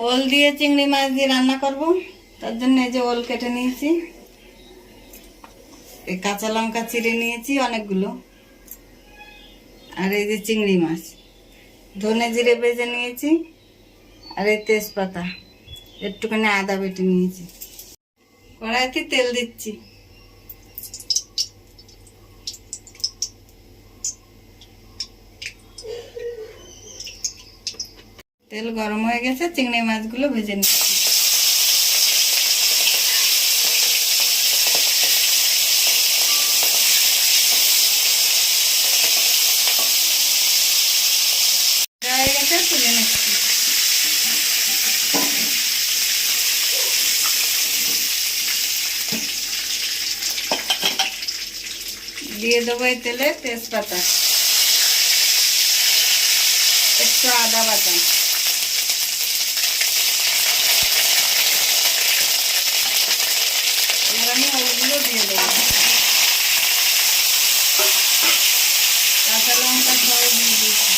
ওল দিয়ে চিংড়ি মাছ দিয়ে রান্না করব। তার জন্য এই যে ওল কেটে নিয়েছি, এই কাঁচা লঙ্কা চিড়ে নিয়েছি অনেকগুলো, আর এই যে চিংড়ি মাছ, ধনে জিরে ভেজে নিয়েছি, আর এই তেজপাতা, একটুখানি আদা বেটে নিয়েছি। কড়াইতে তেল দিচ্ছি। তেল গরম হয়ে গেছে, চিংড়ি মাছগুলো ভেজে নিচ্ছি। হয়ে গেছে, তুলে নিচ্ছি। দিয়ে দেবো এই তেলে তেজপাতা, একটু আদা বাটা, এবার আমি ওগুলো দিয়ে দেবো, কাঁচা লঙ্কা সব দিয়ে দিচ্ছি।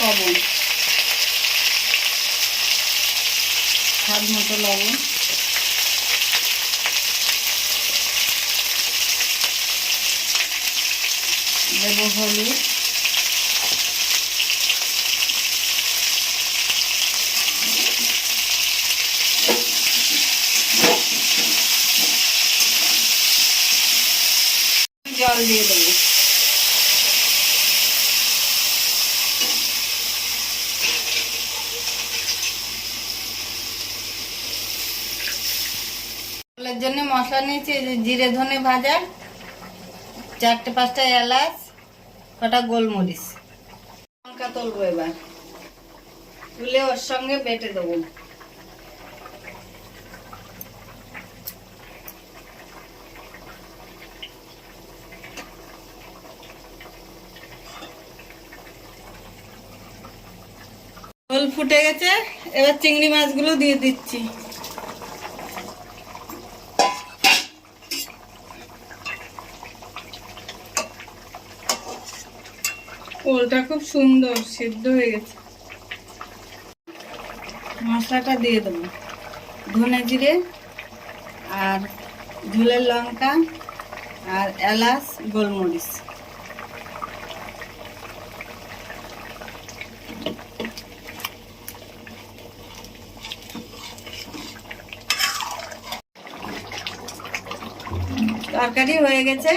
লবণ, স্বাদ মতো লবণ, দেবো হলুদ, জল দিয়ে দেবো। ওলের জন্য মশলা নিয়েছি, এই যে জিরে ধনে ভাজা, 4-5টা এলাচ, কটা গোলমরিচ, লঙ্কা তুলবো, এবার তুলে ওর সঙ্গে বেটে দেবো। ঝোল ফুটে গেছে, এবার চিংড়ি মাছগুলো দিয়ে দিচ্ছি। ওলটা খুব সুন্দর সিদ্ধ হয়ে গেছে। মশলাটা দিয়ে দেবো, ধনে জিরে আর ঝোলের লঙ্কা আর এলাচ গোলমরিচ। তরকারি হয়ে গেছে,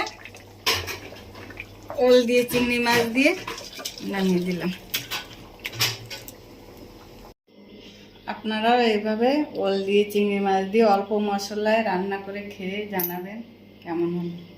ওল দিয়ে চিংড়ি মাছ দিয়ে নামিয়ে দিলাম। আপনারাও এইভাবে ওল দিয়ে চিংড়ি মাছ দিয়ে অল্প মশলায় রান্না করে খেয়ে জানাবেন কেমন হলো।